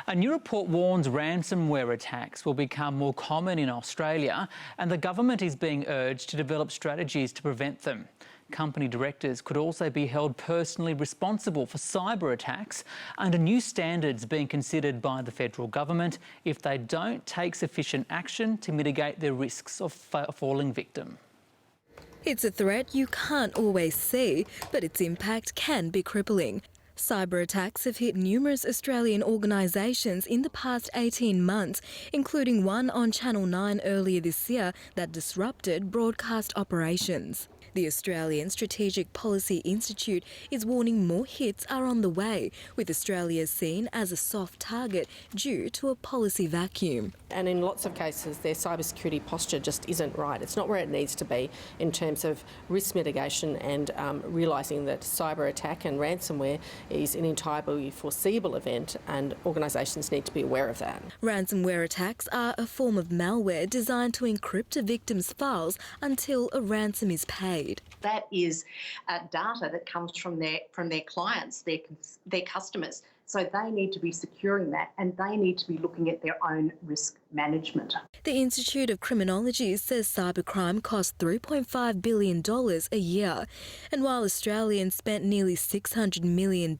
A new report warns ransomware attacks will become more common in Australia, and the government is being urged to develop strategies to prevent them. Company directors could also be held personally responsible for cyber attacks under new standards being considered by the federal government if they don't take sufficient action to mitigate their risks of falling victim. It's a threat you can't always see, but its impact can be crippling. Cyber attacks have hit numerous Australian organisations in the past 18 months, including one on Channel 9 earlier this year that disrupted broadcast operations. The Australian Strategic Policy Institute is warning more hits are on the way, with Australia seen as a soft target due to a policy vacuum. And in lots of cases, their cybersecurity posture just isn't right. It's not where it needs to be in terms of risk mitigation and realising that cyber attack and ransomware is an entirely foreseeable event, and organisations need to be aware of that. Ransomware attacks are a form of malware designed to encrypt a victim's files until a ransom is paid. That is data that comes from their clients, their customers. So they need to be securing that, and they need to be looking at their own risk management. The Institute of Criminology says cybercrime costs $3.5 billion a year. And while Australians spent nearly $600 million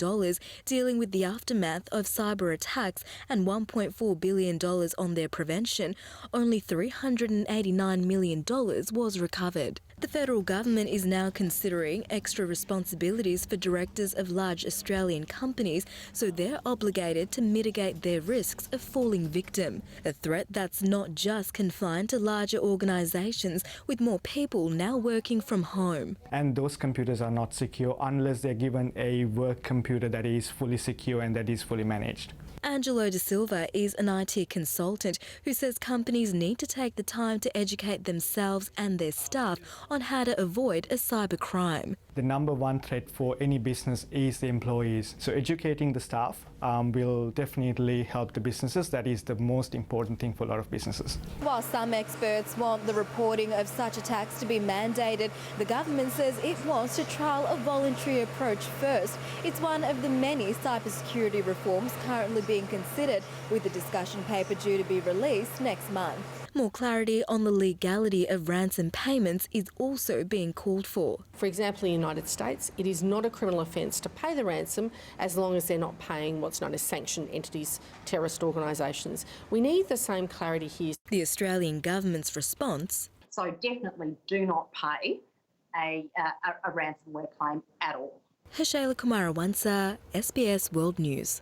dealing with the aftermath of cyber attacks and $1.4 billion on their prevention, only $389 million was recovered. The federal government is now considering extra responsibilities for directors of large Australian companies, so they're obligated to mitigate their risks of falling victim. A threat that's not just confined to larger organisations, with more people now working from home. And those computers are not secure unless they're given a work computer that is fully secure and that is fully managed. Angelo De Silva is an IT consultant who says companies need to take the time to educate themselves and their staff on how to avoid a cybercrime. The number one threat for any business is the employees. So educating the staff will definitely help the businesses. That is the most important thing for a lot of businesses. While some experts want the reporting of such attacks to be mandated, the government says it wants to trial a voluntary approach first. It's one of the many cybersecurity reforms currently being considered, with the discussion paper due to be released next month. More clarity on the legality of ransom payments is also being called for. For example, in the United States, it is not a criminal offence to pay the ransom as long as they're not paying what's known as sanctioned entities, terrorist organisations. We need the same clarity here. The Australian government's response: So definitely do not pay a ransomware claim at all. Hashayla Kumarawansa, SBS World News.